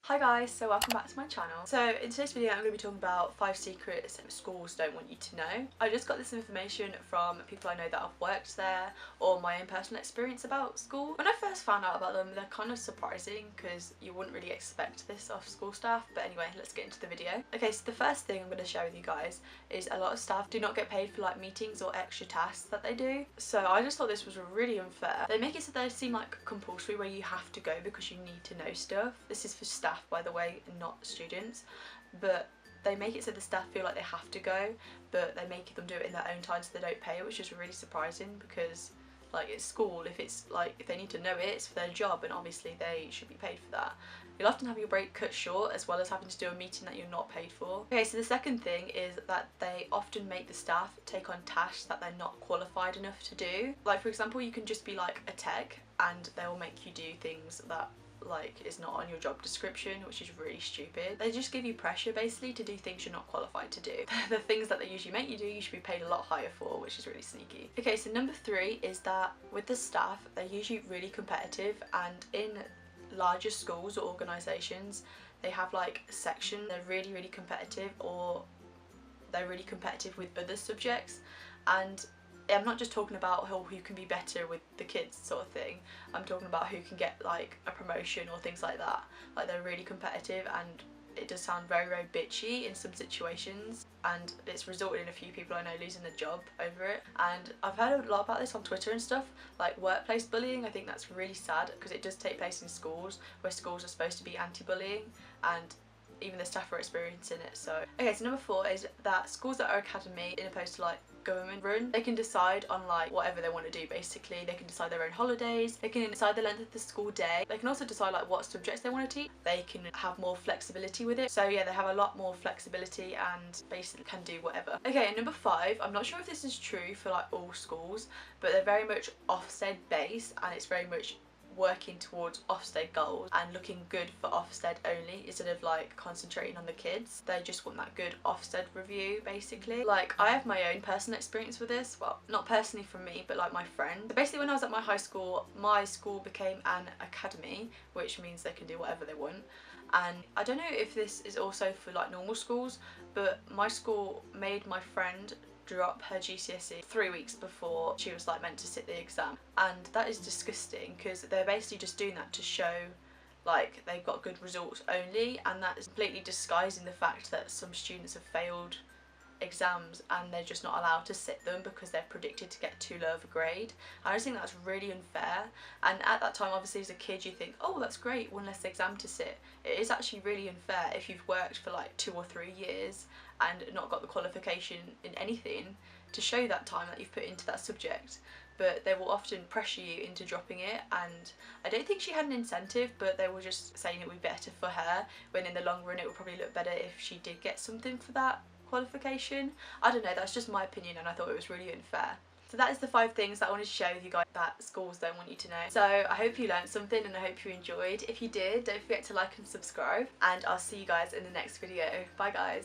Hi guys, so welcome back to my channel. So in today's video I'm going to be talking about 5 secrets schools don't want you to know. I just got this information from people I know that have worked there or my own personal experience about school. When I first found out about them, they're kind of surprising because you wouldn't really expect this of school staff, but anyway, let's get into the video. Okay, so the first thing I'm going to share with you guys is a lot of staff do not get paid for like meetings or extra tasks that they do. So I just thought this was really unfair. They make it so they seem like compulsory where you have to go because you need to know stuff. This is for staff, by the way, and not students, but they make it so the staff feel like they have to go, but they make them do it in their own time so they don't pay it, which is really surprising because like it's school. If they need to know it, it's for their job and obviously they should be paid for that. You'll often have your break cut short as well as having to do a meeting that you're not paid for. Okay, so the second thing is that they often make the staff take on tasks that they're not qualified enough to do. Like for example, you can just be like a tech and they'll make you do things that like is not on your job description, which is really stupid. They just give you pressure basically to do things you're not qualified to do. The things that they usually make you do, you should be paid a lot higher for, which is really sneaky. Okay, so number 3 is that with the staff, they're usually really competitive, and in larger schools or organisations, they have like a section, they're really competitive, or they're really competitive with other subjects. And I'm not just talking about who can be better with the kids sort of thing. I'm talking about who can get like a promotion or things like that. Like they're really competitive, and it does sound very bitchy in some situations, and it's resulted in a few people I know losing their job over it. And I've heard a lot about this on Twitter and stuff, like workplace bullying. I think that's really sad because it does take place in schools where schools are supposed to be anti-bullying, and even the staff are experiencing it. So okay, so number 4 is that schools that are academy in opposed to like government run, they can decide on like whatever they want to do basically. They can decide their own holidays, they can decide the length of the school day, they can also decide like what subjects they want to teach. They can have more flexibility with it. So yeah, they have a lot more flexibility and basically can do whatever. Okay, and number 5, I'm not sure if this is true for like all schools, but they're very much Ofsted based, and it's very much working towards Ofsted goals and looking good for Ofsted only instead of like concentrating on the kids. They just want that good Ofsted review basically. Like I have my own personal experience with this, well not personally from me but like my friend. So basically when I was at my school became an academy, which means they can do whatever they want. And I don't know if this is also for like normal schools, but my school made my friend drop her GCSE 3 weeks before she was like meant to sit the exam, and that is disgusting because they're basically just doing that to show like they've got good results only, and that is completely disguising the fact that some students have failed exams and they're just not allowed to sit them because they're predicted to get too low of a grade. I just think that's really unfair, and at that time obviously as a kid you think, oh that's great, one less exam to sit. It is actually really unfair if you've worked for like 2 or 3 years and not got the qualification in anything to show that time that you've put into that subject. But they will often pressure you into dropping it, and I don't think she had an incentive, but they were just saying it would be better for her, when in the long run it would probably look better if she did get something for that qualification. I don't know, that's just my opinion, and I thought it was really unfair. So that is the 5 things that I wanted to share with you guys that schools don't want you to know. So I hope you learned something and I hope you enjoyed. If you did, don't forget to like and subscribe, and I'll see you guys in the next video. Bye guys.